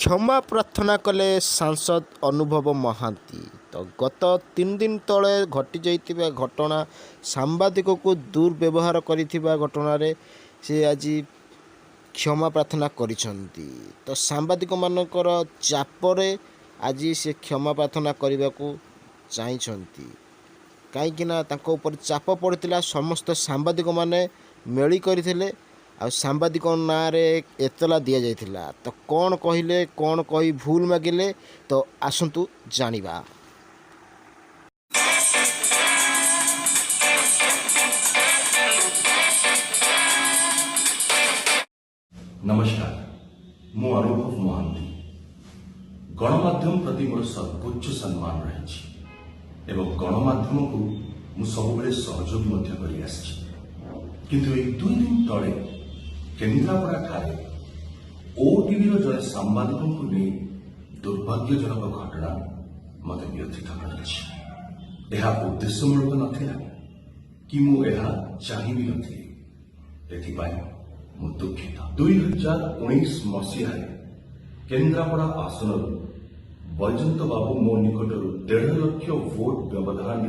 क्षमा प्रार्थना कले सांसद अनुभव महांती। तो गत 3 दिन तले घटी जाइतिबा घटना सांबादिक को दुर्व्यवहार करिथिबा घटना रे से आज क्षमा प्रार्थना करिसंती। तो सांबादिक मानकर चापरे आज से क्षमा प्रार्थना करने को चाहिए कहीं ऊपर चाप पड़ता समस्त सांबादिक माने मेली करथिले आ सांबादिक ना रे एतला दिया जाइथिला। तो कौन कहले कौन कही भूल मागिले तो आसंतु जानिबा। नमस्कार, मु अनुभव मोहंती। गणमाध्यम प्रति मोर सर्वोच्च सम्मान रही एवं गणमाध्यम को मु सबुबले सहयोग मध्य करि आछि। किंतु एक 2 दिन तले केन्द्रापड़ा ठारे ओटीवी जड़े सांबादिक को नहीं दुर्भाग्यजनक घटना मत व्यथित कर उद्देश्यमूलक नथिला कि मु एहा चाहिबी नथिली। मु दुखित। 2019 मसीह केन्द्रापड़ा आसन वैजंत बाबू मो निकट 1.5 लाख भोट व्यवधान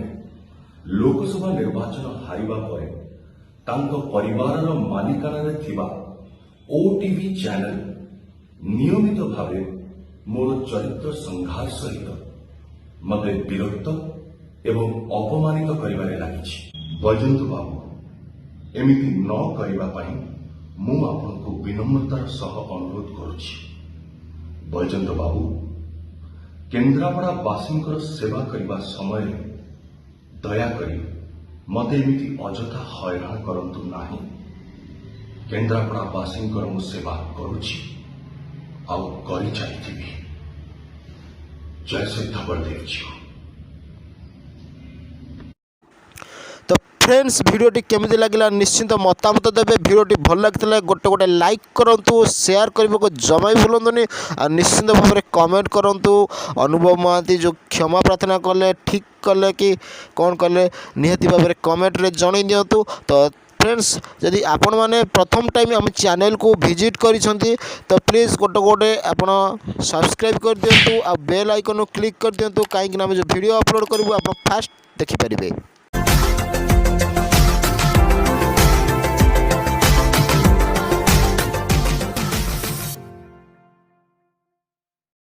लोकसभा निर्वाचन हारिबा परे तांको परिवार मालिकाना थिबा ओटीवी चैनल नियमित भावे मोर चरित्र संघार सहित मते विरक्त एवं अपमानित करिबारे लागिछि। वैजंत बाबू एमिति न करिबा पई मु आपनको विनम्रतार सह अनुरोध करुछि। वैजंत बाबू केन्द्रापड़ा वासींकर सेवा करने समय दया करी मते एमिति अजथा हैरान करंतु नाही। केन्द्रापड़ा वासींकर मु सेवा करुछि आउ करि चाहिथिबि। जय सिद्ध बलदेव जी। तो फ्रेंड्स वीडियोटी केमिति लागला निश्चिंत मतामत देवे। वीडियोटी भल लगी गोटे गोटे लाइक करूँ, शेयर करने को जमा भी भूलुनि और निश्चिंत भाव में कमेंट करूँ। अनुभव महांती जो क्षमा प्रार्थना कले ठीक कले कि कौन कले निहाती भाव में कमेंट रे जणाई दिंतु। तो फ्रेंड्स जदि आपण मैंने प्रथम टाइम आम चैनल को विजिट करिसेंती तो प्लीज़ गोटे गोटे आप सब्सक्राइब कर दिंतु आ बेल आइकन क्लिक कर दिंतु कहीं जो वीडियो अपलोड करूँ आप फास्ट देखिपारे।